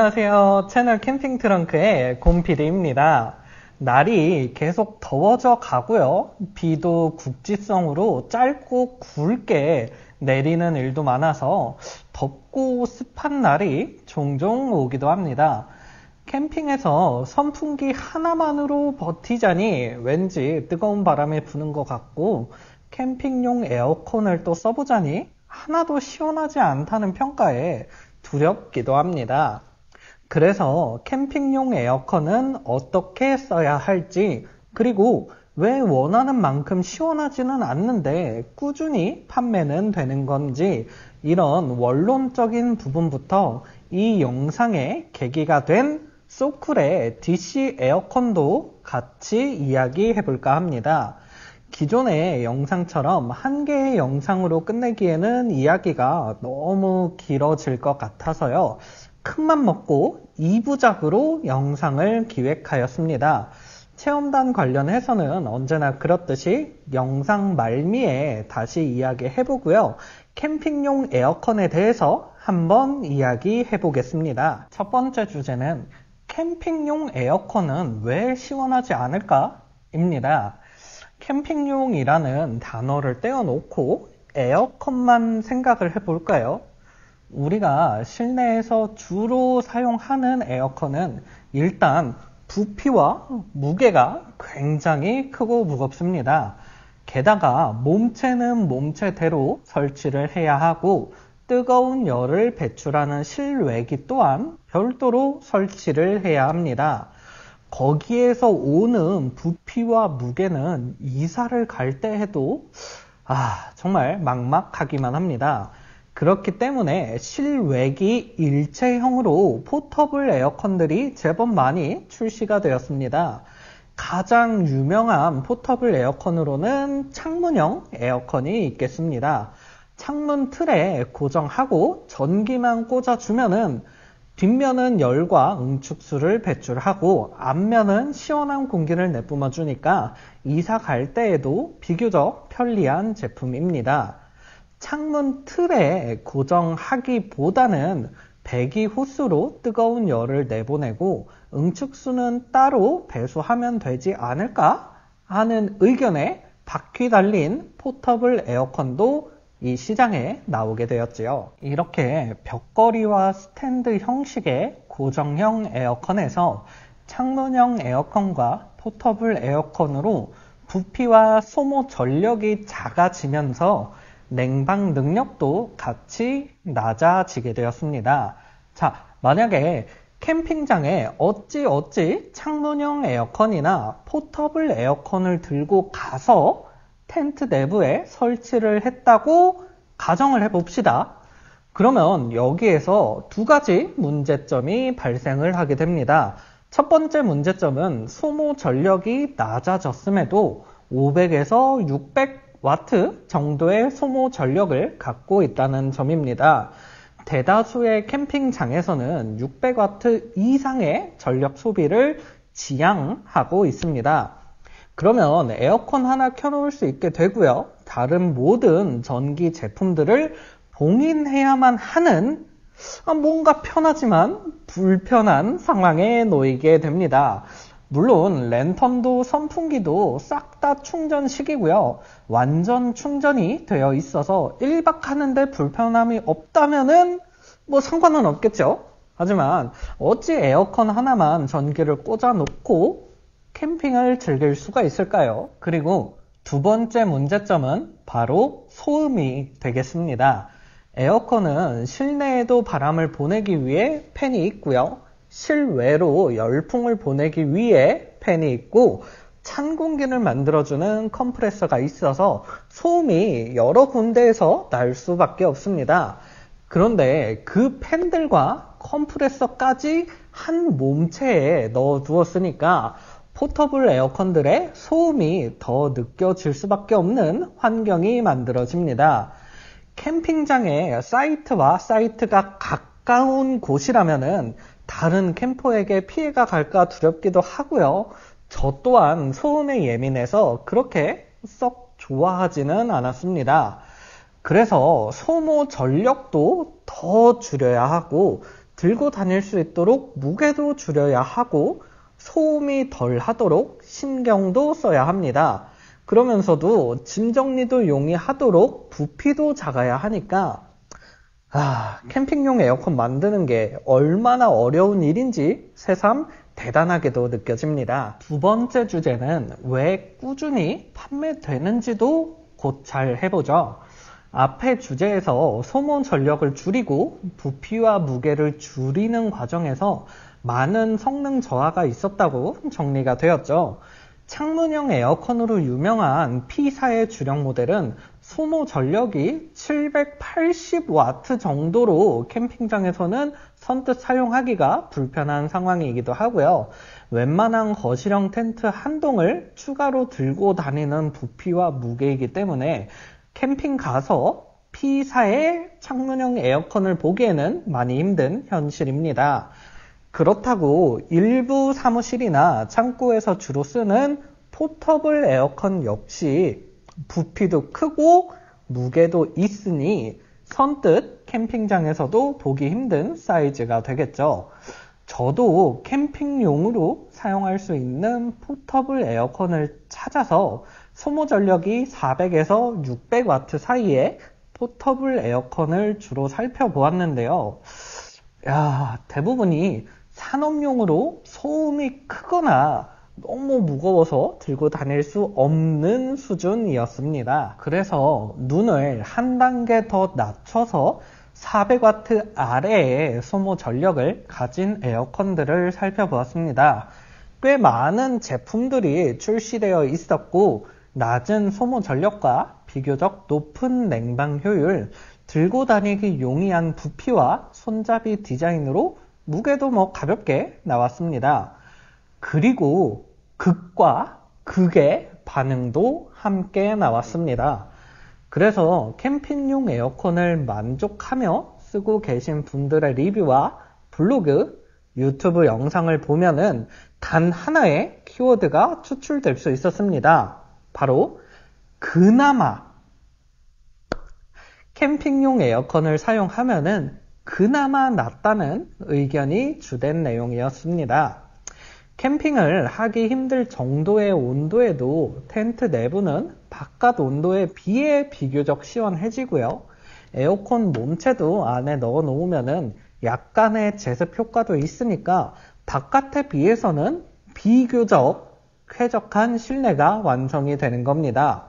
안녕하세요. 채널 캠핑 트렁크의 곰피디입니다. 날이 계속 더워져 가고요. 비도 국지성으로 짧고 굵게 내리는 일도 많아서 덥고 습한 날이 종종 오기도 합니다. 캠핑에서 선풍기 하나만으로 버티자니 왠지 뜨거운 바람이 부는 것 같고, 캠핑용 에어컨을 또 써보자니 하나도 시원하지 않다는 평가에 두렵기도 합니다. 그래서 캠핑용 에어컨은 어떻게 써야 할지, 그리고 왜 원하는 만큼 시원하지는 않는데 꾸준히 판매는 되는 건지, 이런 원론적인 부분부터 이 영상의 계기가 된 소쿨의 DC 에어컨도 같이 이야기해볼까 합니다. 기존의 영상처럼 한 개의 영상으로 끝내기에는 이야기가 너무 길어질 것 같아서요. 큰맘 먹고 2부작으로 영상을 기획하였습니다. 체험단 관련해서는 언제나 그렇듯이 영상 말미에 다시 이야기해보고요. 캠핑용 에어컨에 대해서 한번 이야기해보겠습니다. 첫 번째 주제는 캠핑용 에어컨은 왜 시원하지 않을까? 입니다. 캠핑용이라는 단어를 떼어놓고 에어컨만 생각을 해볼까요? 우리가 실내에서 주로 사용하는 에어컨은 일단 부피와 무게가 굉장히 크고 무겁습니다. 게다가 몸체는 몸체대로 설치를 해야 하고 뜨거운 열을 배출하는 실외기 또한 별도로 설치를 해야 합니다. 거기에서 오는 부피와 무게는 이사를 갈 때 해도 정말 막막하기만 합니다. 그렇기 때문에 실외기 일체형으로 포터블 에어컨들이 제법 많이 출시가 되었습니다. 가장 유명한 포터블 에어컨으로는 창문형 에어컨이 있겠습니다. 창문 틀에 고정하고 전기만 꽂아주면은 뒷면은 열과 응축수를 배출하고 앞면은 시원한 공기를 내뿜어 주니까 이사 갈 때에도 비교적 편리한 제품입니다. 창문 틀에 고정하기보다는 배기 호스로 뜨거운 열을 내보내고 응축수는 따로 배수하면 되지 않을까 하는 의견에 바퀴 달린 포터블 에어컨도 이 시장에 나오게 되었지요. 이렇게 벽걸이와 스탠드 형식의 고정형 에어컨에서 창문형 에어컨과 포터블 에어컨으로 부피와 소모 전력이 작아지면서 냉방 능력도 같이 낮아지게 되었습니다. 자, 만약에 캠핑장에 어찌 창문형 에어컨이나 포터블 에어컨을 들고 가서 텐트 내부에 설치를 했다고 가정을 해봅시다. 그러면 여기에서 두 가지 문제점이 발생을 하게 됩니다. 첫 번째 문제점은 소모 전력이 낮아졌음에도 500에서 600와트 정도의 소모 전력을 갖고 있다는 점입니다. 대다수의 캠핑장에서는 600와트 이상의 전력 소비를 지향하고 있습니다. 그러면 에어컨 하나 켜놓을 수 있게 되고요. 다른 모든 전기 제품들을 봉인해야만 하는 뭔가 편하지만 불편한 상황에 놓이게 됩니다. 물론 랜턴도 선풍기도 싹 다 충전식이고요. 완전 충전이 되어 있어서 1박 하는데 불편함이 없다면은 상관은 없겠죠. 하지만 어찌 에어컨 하나만 전기를 꽂아 놓고 캠핑을 즐길 수가 있을까요? 그리고 두 번째 문제점은 바로 소음이 되겠습니다. 에어컨은 실내에도 바람을 보내기 위해 팬이 있고요. 실외로 열풍을 보내기 위해 팬이 있고 찬 공기를 만들어주는 컴프레서가 있어서 소음이 여러 군데에서 날 수밖에 없습니다. 그런데 그 팬들과 컴프레서까지 한 몸체에 넣어 두었으니까 포터블 에어컨들의 소음이 더 느껴질 수밖에 없는 환경이 만들어집니다. 캠핑장의 사이트와 사이트가 가까운 곳이라면은 다른 캠퍼에게 피해가 갈까 두렵기도 하고요. 저 또한 소음에 예민해서 그렇게 썩 좋아하지는 않았습니다. 그래서 소모 전력도 더 줄여야 하고 들고 다닐 수 있도록 무게도 줄여야 하고 소음이 덜 하도록 신경도 써야 합니다. 그러면서도 짐 정리도 용이하도록 부피도 작아야 하니까 캠핑용 에어컨 만드는 게 얼마나 어려운 일인지 새삼 대단하게도 느껴집니다. 두 번째 주제는 왜 꾸준히 판매되는지도 곧 잘 해보죠. 앞의 주제에서 소모 전력을 줄이고 부피와 무게를 줄이는 과정에서 많은 성능 저하가 있었다고 정리가 되었죠. 창문형 에어컨으로 유명한 P사의 주력 모델은 소모 전력이 780W 정도로 캠핑장에서는 선뜻 사용하기가 불편한 상황이기도 하고요. 웬만한 거실형 텐트 한 동을 추가로 들고 다니는 부피와 무게이기 때문에 캠핑 가서 P사의 창문형 에어컨을 보기에는 많이 힘든 현실입니다. 그렇다고 일부 사무실이나 창고에서 주로 쓰는 포터블 에어컨 역시 부피도 크고 무게도 있으니 선뜻 캠핑장에서도 보기 힘든 사이즈가 되겠죠. 저도 캠핑용으로 사용할 수 있는 포터블 에어컨을 찾아서 소모 전력이 400에서 600W 사이의 포터블 에어컨을 주로 살펴보았는데요. 대부분이 산업용으로 소음이 크거나 너무 무거워서 들고 다닐 수 없는 수준이었습니다. 그래서 눈을 한 단계 더 낮춰서 400W 아래의 소모 전력을 가진 에어컨들을 살펴보았습니다. 꽤 많은 제품들이 출시되어 있었고 낮은 소모 전력과 비교적 높은 냉방 효율, 들고 다니기 용이한 부피와 손잡이 디자인으로 무게도 가볍게 나왔습니다. 그리고 극과 극의 반응도 함께 나왔습니다. 그래서 캠핑용 에어컨을 만족하며 쓰고 계신 분들의 리뷰와 블로그, 유튜브 영상을 보면은 단 하나의 키워드가 추출될 수 있었습니다. 바로 그나마 캠핑용 에어컨을 사용하면은 그나마 낫다는 의견이 주된 내용이었습니다. 캠핑을 하기 힘들 정도의 온도에도 텐트 내부는 바깥 온도에 비해 비교적 시원해지고요. 에어컨 몸체도 안에 넣어 놓으면은 약간의 제습 효과도 있으니까 바깥에 비해서는 비교적 쾌적한 실내가 완성이 되는 겁니다.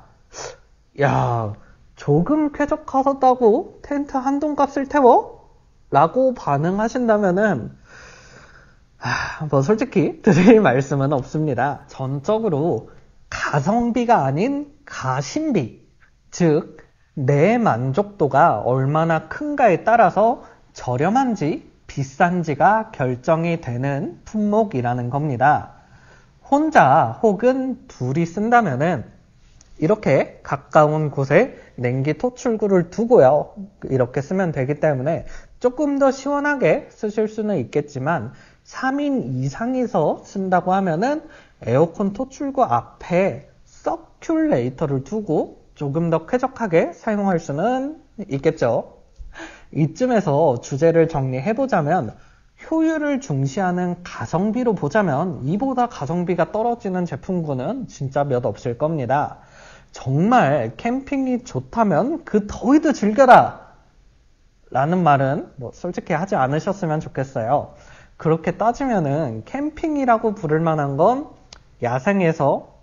조금 쾌적하다고 텐트 한 동 값을 태워? 라고 반응하신다면은 솔직히 드릴 말씀은 없습니다. 전적으로 가성비가 아닌 가심비, 즉 내 만족도가 얼마나 큰가에 따라서 저렴한지 비싼지가 결정이 되는 품목이라는 겁니다. 혼자 혹은 둘이 쓴다면은 이렇게 가까운 곳에 냉기 토출구를 두고요. 이렇게 쓰면 되기 때문에 조금 더 시원하게 쓰실 수는 있겠지만 3인 이상이서 쓴다고 하면은 에어컨 토출구 앞에 서큘레이터를 두고 조금 더 쾌적하게 사용할 수는 있겠죠. 이쯤에서 주제를 정리해보자면 효율을 중시하는 가성비로 보자면 이보다 가성비가 떨어지는 제품군은 진짜 몇 없을 겁니다. 정말 캠핑이 좋다면 그 더위도 즐겨라! 라는 말은 솔직히 하지 않으셨으면 좋겠어요. 그렇게 따지면은 캠핑이라고 부를 만한 건 야생에서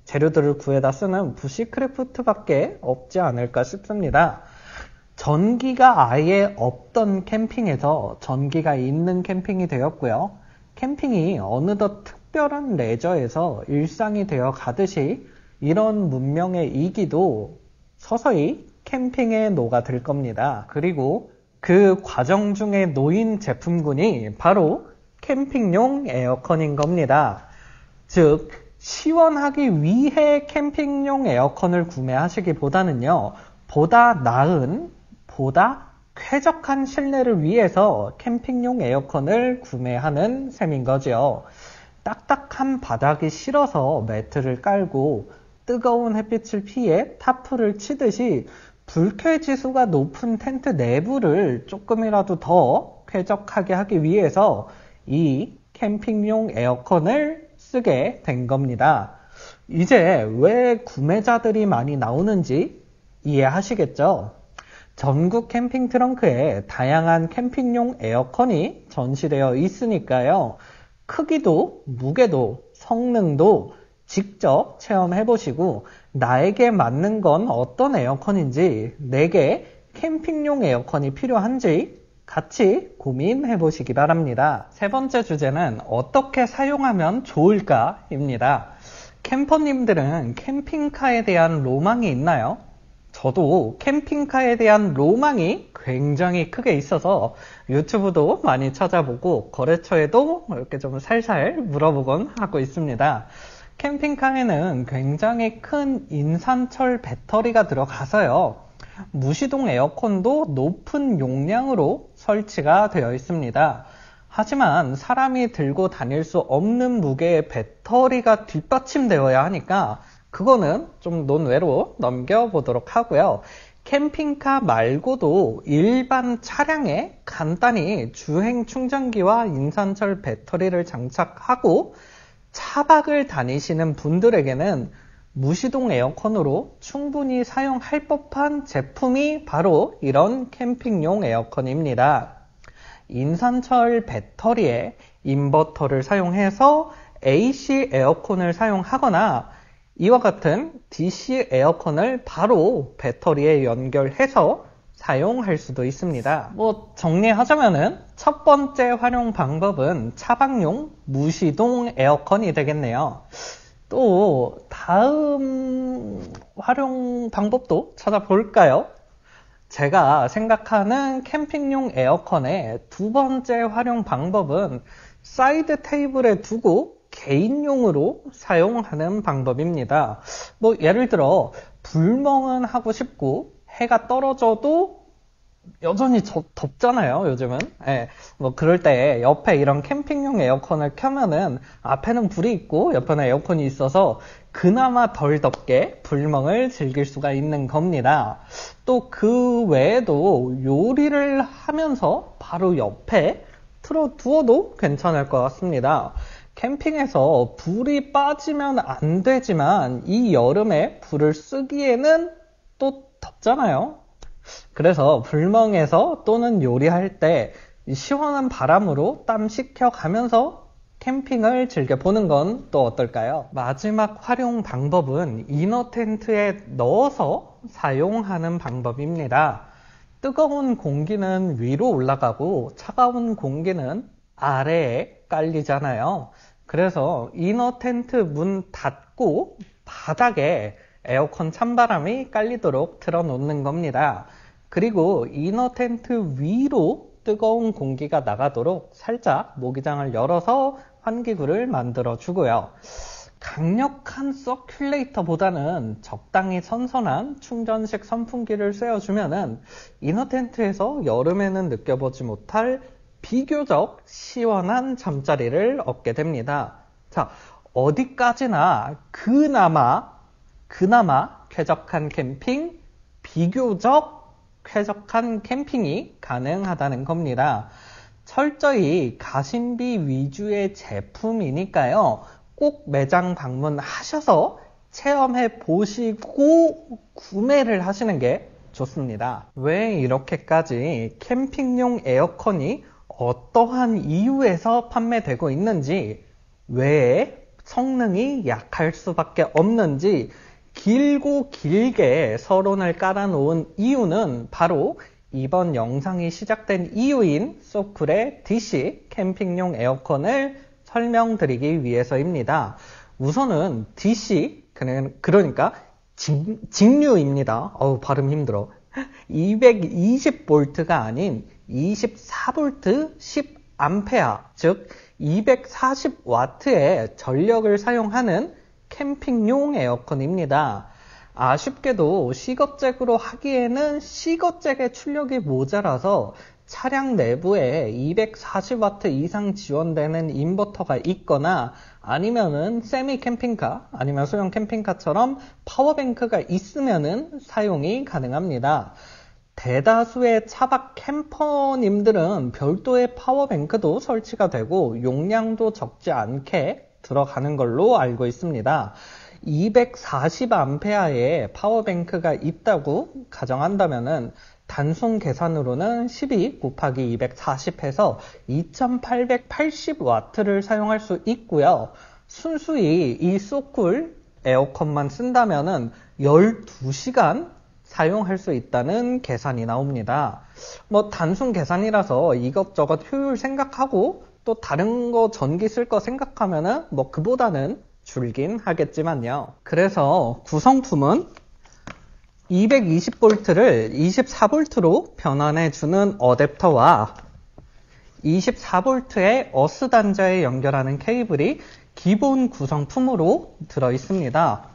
재료들을 구해다 쓰는 부시크래프트밖에 없지 않을까 싶습니다. 전기가 아예 없던 캠핑에서 전기가 있는 캠핑이 되었고요. 캠핑이 어느덧 특별한 레저에서 일상이 되어 가듯이 이런 문명의 이기도 서서히 캠핑에 녹아들 겁니다. 그리고 그 과정 중에 놓인 제품군이 바로 캠핑용 에어컨인 겁니다. 즉 시원하기 위해 캠핑용 에어컨을 구매하시기보다는요, 보다 나은, 보다 쾌적한 실내를 위해서 캠핑용 에어컨을 구매하는 셈인 거죠. 딱딱한 바닥이 싫어서 매트를 깔고 뜨거운 햇빛을 피해 타프를 치듯이 불쾌 지수가 높은 텐트 내부를 조금이라도 더 쾌적하게 하기 위해서 이 캠핑용 에어컨을 쓰게 된 겁니다. 이제 왜 구매자들이 많이 나오는지 이해하시겠죠? 전국 캠핑 트렁크에 다양한 캠핑용 에어컨이 전시되어 있으니까요. 크기도, 무게도, 성능도 직접 체험해보시고 나에게 맞는 건 어떤 에어컨인지, 내게 캠핑용 에어컨이 필요한지 같이 고민해보시기 바랍니다. 세 번째 주제는 어떻게 사용하면 좋을까입니다. 캠퍼님들은 캠핑카에 대한 로망이 있나요? 저도 캠핑카에 대한 로망이 굉장히 크게 있어서 유튜브도 많이 찾아보고 거래처에도 이렇게 좀 살살 물어보곤 하고 있습니다. 캠핑카에는 굉장히 큰 인산철 배터리가 들어가서요. 무시동 에어컨도 높은 용량으로 설치가 되어 있습니다. 하지만 사람이 들고 다닐 수 없는 무게의 배터리가 뒷받침되어야 하니까 그거는 좀 논외로 넘겨보도록 하고요. 캠핑카 말고도 일반 차량에 간단히 주행 충전기와 인산철 배터리를 장착하고 차박을 다니시는 분들에게는 무시동 에어컨으로 충분히 사용할 법한 제품이 바로 이런 캠핑용 에어컨입니다. 인산철 배터리에 인버터를 사용해서 AC 에어컨을 사용하거나 이와 같은 DC 에어컨을 바로 배터리에 연결해서 사용할 수도 있습니다. 정리하자면은 첫 번째 활용 방법은 차박용 무시동 에어컨이 되겠네요. 또 다음 활용 방법도 찾아볼까요? 제가 생각하는 캠핑용 에어컨의 두 번째 활용 방법은 사이드 테이블에 두고 개인용으로 사용하는 방법입니다. 예를 들어 불멍은 하고 싶고 해가 떨어져도 여전히 덥잖아요, 요즘은. 그럴 때 옆에 이런 캠핑용 에어컨을 켜면은 앞에는 불이 있고 옆에는 에어컨이 있어서 그나마 덜 덥게 불멍을 즐길 수가 있는 겁니다. 또 그 외에도 요리를 하면서 바로 옆에 틀어두어도 괜찮을 것 같습니다. 캠핑에서 불이 빠지면 안 되지만 이 여름에 불을 쓰기에는 또 덥잖아요. 그래서 불멍에서 또는 요리할 때 시원한 바람으로 땀 식혀가면서 캠핑을 즐겨보는 건 또 어떨까요? 마지막 활용 방법은 이너 텐트에 넣어서 사용하는 방법입니다. 뜨거운 공기는 위로 올라가고 차가운 공기는 아래에 깔리잖아요. 그래서 이너 텐트 문 닫고 바닥에 에어컨 찬바람이 깔리도록 틀어놓는 겁니다. 그리고 이너 텐트 위로 뜨거운 공기가 나가도록 살짝 모기장을 열어서 환기구를 만들어 주고요. 강력한 서큘레이터보다는 적당히 선선한 충전식 선풍기를 쐬어주면은 이너 텐트에서 여름에는 느껴보지 못할 비교적 시원한 잠자리를 얻게 됩니다. 자, 어디까지나 그나마 쾌적한 캠핑, 비교적 쾌적한 캠핑이 가능하다는 겁니다. 철저히 가심비 위주의 제품이니까요. 꼭 매장 방문하셔서 체험해 보시고 구매를 하시는 게 좋습니다. 왜 이렇게까지 캠핑용 에어컨이 어떠한 이유에서 판매되고 있는지, 왜 성능이 약할 수밖에 없는지 길고 길게 서론을 깔아놓은 이유는 바로 이번 영상이 시작된 이유인 소쿨의 DC 캠핑용 에어컨을 설명드리기 위해서입니다. 우선은 DC, 그러니까 직류입니다. 발음 힘들어. 220V가 아닌 24V 10A, 즉 240W의 전력을 사용하는 캠핑용 에어컨입니다. 아쉽게도 시거잭으로 하기에는 시거잭의 출력이 모자라서 차량 내부에 240W 이상 지원되는 인버터가 있거나 아니면은 세미 캠핑카 아니면 소형 캠핑카처럼 파워뱅크가 있으면은 사용이 가능합니다. 대다수의 차박 캠퍼님들은 별도의 파워뱅크도 설치가 되고 용량도 적지 않게 들어가는 걸로 알고 있습니다. 240A의 파워뱅크가 있다고 가정한다면은 단순 계산으로는 12 곱하기 240 해서 2880W를 사용할 수 있고요. 순수히 이 소쿨 에어컨만 쓴다면은 12시간 사용할 수 있다는 계산이 나옵니다. 단순 계산이라서 이것저것 효율 생각하고 또 다른 거 전기 쓸 거 생각하면은 그보다는 줄긴 하겠지만요. 그래서 구성품은 220V를 24V로 변환해주는 어댑터와 24V의 어스 단자에 연결하는 케이블이 기본 구성품으로 들어있습니다.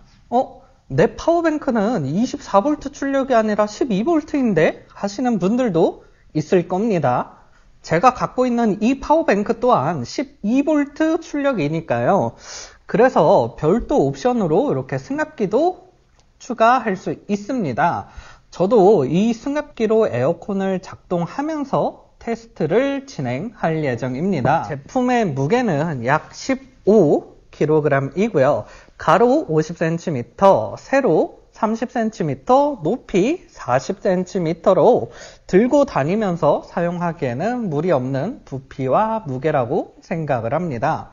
내 파워뱅크는 24V 출력이 아니라 12V인데 하시는 분들도 있을 겁니다. 제가 갖고 있는 이 파워뱅크 또한 12V 출력이니까요. 그래서 별도 옵션으로 이렇게 승합기도 추가할 수 있습니다. 저도 이 승합기로 에어컨을 작동하면서 테스트를 진행할 예정입니다. 제품의 무게는 약 15kg이고요. 가로 50cm, 세로 30cm, 높이 40cm로 들고 다니면서 사용하기에는 무리 없는 부피와 무게라고 생각을 합니다.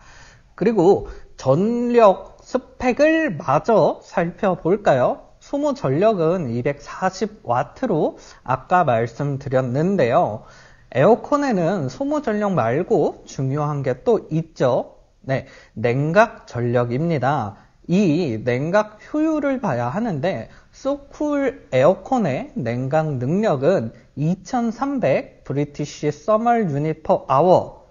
그리고 전력 스펙을 마저 살펴볼까요? 소모 전력은 240W로 아까 말씀드렸는데요. 에어컨에는 소모 전력 말고 중요한 게 또 있죠. 네, 냉각 전력입니다. 이 냉각 효율을 봐야 하는데 소쿨 에어컨의 냉각 능력은 2300 브리티시 서멀 유닛 퍼 아워.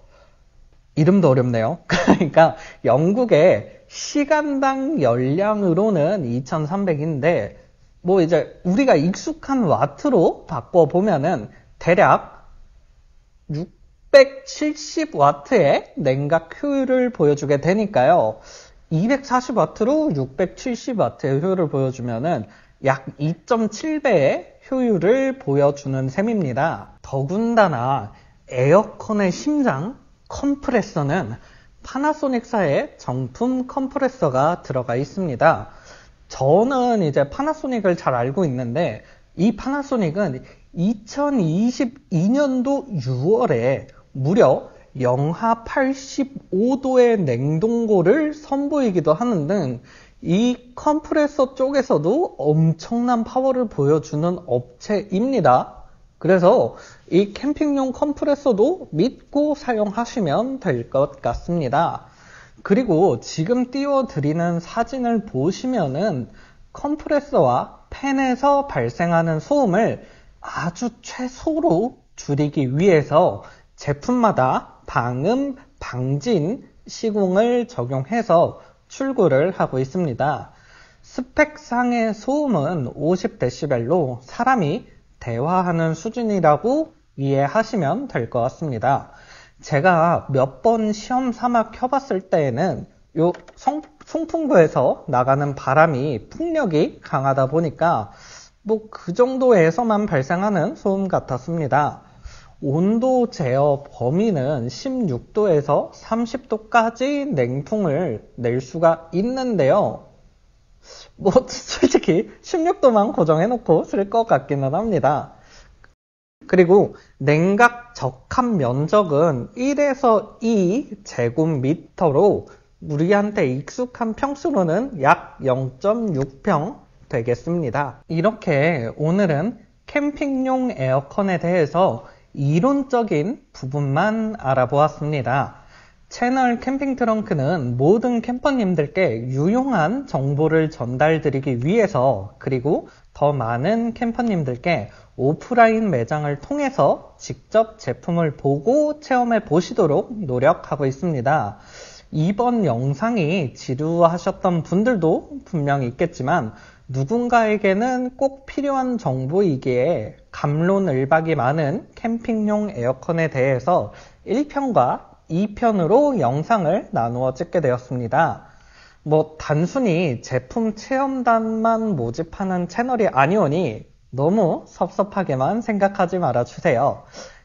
이름도 어렵네요. 그러니까 영국의 시간당 열량으로는 2300인데 이제 우리가 익숙한 와트로 바꿔보면은 대략 670W의 냉각 효율을 보여주게 되니까요. 240W로 670W의 효율을 보여주면은 약 2.7배의 효율을 보여주는 셈입니다. 더군다나 에어컨의 심장 컴프레서는 파나소닉사의 정품 컴프레서가 들어가 있습니다. 저는 이제 파나소닉을 잘 알고 있는데 이 파나소닉은 2022년도 6월에 무려 영하 85도의 냉동고를 선보이기도 하는 등 이 컴프레서 쪽에서도 엄청난 파워를 보여주는 업체입니다. 그래서 이 캠핑용 컴프레서도 믿고 사용하시면 될 것 같습니다. 그리고 지금 띄워드리는 사진을 보시면은 컴프레서와 팬에서 발생하는 소음을 아주 최소로 줄이기 위해서 제품마다 방음, 방진 시공을 적용해서 출고를 하고 있습니다. 스펙상의 소음은 50dB로 사람이 대화하는 수준이라고 이해하시면 될 것 같습니다. 제가 몇 번 시험 삼아 켜봤을 때에는 요 송풍구에서 나가는 바람이 풍력이 강하다 보니까 그 정도에서만 발생하는 소음 같았습니다. 온도 제어 범위는 16도에서 30도까지 냉풍을 낼 수가 있는데요. 솔직히 16도만 고정해놓고 쓸 것 같기는 합니다. 그리고 냉각 적합 면적은 1에서 2 제곱미터로 우리한테 익숙한 평수로는 약 0.6평 되겠습니다. 이렇게 오늘은 캠핑용 에어컨에 대해서 이론적인 부분만 알아보았습니다. 채널 캠핑 트렁크는 모든 캠퍼님들께 유용한 정보를 전달드리기 위해서 그리고 더 많은 캠퍼님들께 오프라인 매장을 통해서 직접 제품을 보고 체험해 보시도록 노력하고 있습니다. 이번 영상이 지루하셨던 분들도 분명히 있겠지만 누군가에게는 꼭 필요한 정보이기에 갑론을박이 많은 캠핑용 에어컨에 대해서 1편과 2편으로 영상을 나누어 찍게 되었습니다. 단순히 제품 체험단만 모집하는 채널이 아니오니 너무 섭섭하게만 생각하지 말아주세요.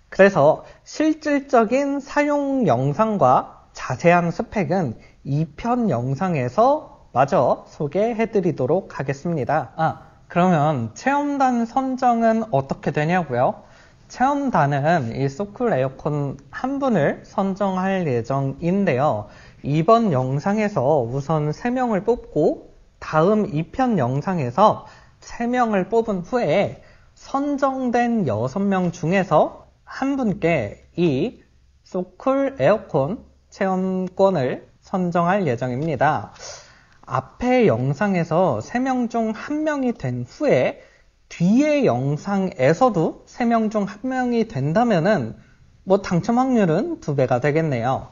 그래서 실질적인 사용 영상과 자세한 스펙은 2편 영상에서 마저 소개해드리도록 하겠습니다. 그러면 체험단 선정은 어떻게 되냐고요? 체험단은 이 소쿨 에어컨 한 분을 선정할 예정인데요. 이번 영상에서 우선 3명을 뽑고 다음 2편 영상에서 3명을 뽑은 후에 선정된 6명 중에서 한 분께 이 소쿨 에어컨 체험권을 선정할 예정입니다. 앞의 영상에서 3명 중 1명이 된 후에 뒤의 영상에서도 3명 중 1명이 된다면은 당첨 확률은 2배가 되겠네요.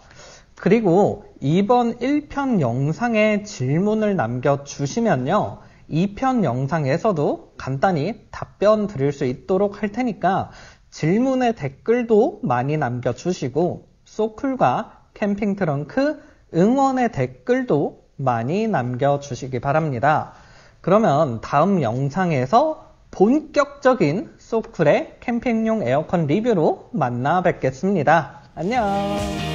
그리고 이번 1편 영상에 질문을 남겨주시면요. 2편 영상에서도 간단히 답변 드릴 수 있도록 할 테니까 질문에 댓글도 많이 남겨주시고 소쿨과 캠핑 트렁크 응원의 댓글도 많이 남겨주시기 바랍니다. 그러면 다음 영상에서 본격적인 소쿨의 캠핑용 에어컨 리뷰로 만나 뵙겠습니다. 안녕!